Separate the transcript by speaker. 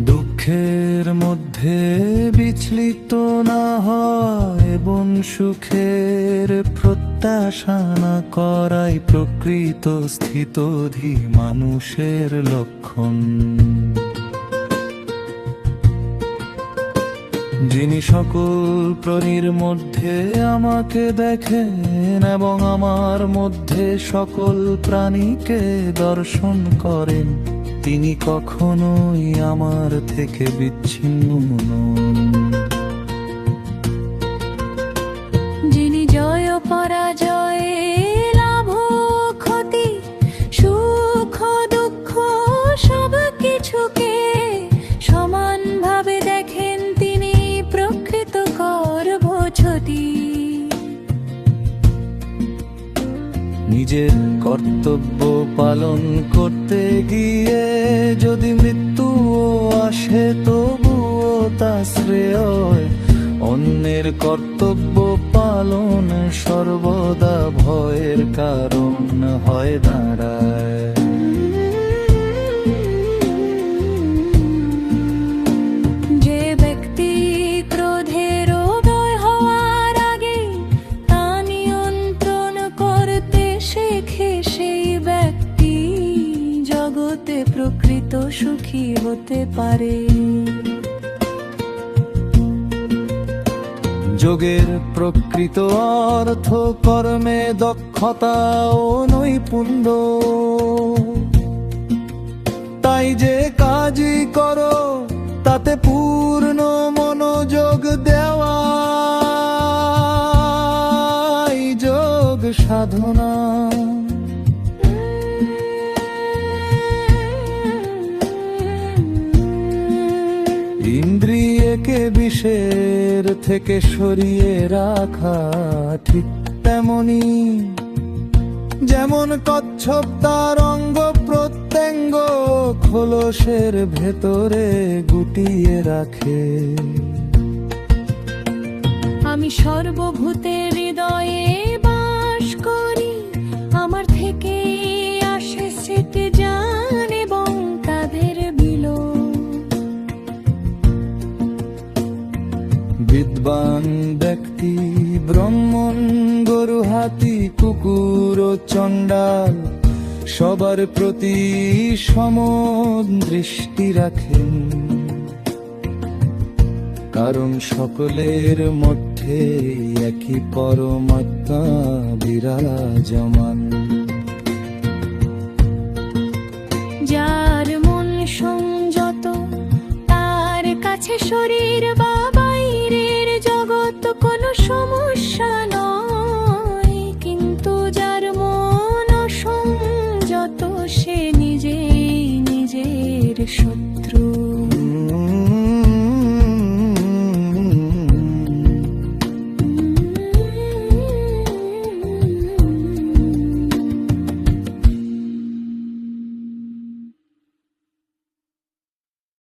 Speaker 1: দুঃখের মধ্যে বিচলিত না হয় এবং সুখের প্রত্যাশা না করাই প্রকৃত স্থিতধী মানুষের লক্ষণ। যিনি সকল প্রাণীর মধ্যে আমাকে দেখেন এবং আমার মধ্যে সকল প্রাণীকে দর্শন করেন, তিনি কখনোই আমার থেকে বিচ্ছিন্ন নন।
Speaker 2: যিনি জয় পরাজয়, লাভ ক্ষতি, সুখ দুঃখ সব কিছুকে সমানভাবে দেখেন, তিনি প্রকৃত গর্ভছতি।
Speaker 1: নিজের কর্তব্য পালন করতে গিয়ে যদি মৃত্যুও আসে, তবুও তা শ্রেয়। অন্যের কর্তব্য পালন সর্বদা ভয়ের কারণ হয়ে দাঁড়ায়।
Speaker 2: যে ব্যক্তি ক্রোধের উদয় হওয়ার আগে তা নিয়ন্ত্রণ করতে শেখে, সেই ব্যক্তি জগতে প্রকৃত সুখী হতে পারে।
Speaker 1: যোগের প্রকৃত অর্থ কর্মে দক্ষতা ও নৈপুণ্য। তাই যে কাজই করো তাতে পূর্ণ মনোযোগ দেওয়াই যোগ সাধনা। ইন্দ্রিয়কে বিষের থেকে সরিয়ে রাখা ঠিক তেমনি যেমন কচ্ছপ তার অঙ্গ প্রত্যঙ্গ খোলসের ভেতরে গুটিয়ে রাখে।
Speaker 2: আমি সর্বভূতের হৃদয়ে বাস করি, আমার থেকে আসে স্মৃতি জান এবং তাদের বিলো।
Speaker 1: বিদ্বান ব্যক্তি ব্রাহ্মণ, গরু, হাতি, কুকুর ও চণ্ডাল সবার প্রতি সম দৃষ্টি রাখেন, কারণ সকলের মধ্যে একই পরমাত্মা বিরাজমান।
Speaker 2: যার মন সংযত, তার কাছে শরীর বা বাইরের জগৎ কোনো সমস্যা নয়, কিন্তু যার মন অসংযত সে নিজেই নিজের সত্য।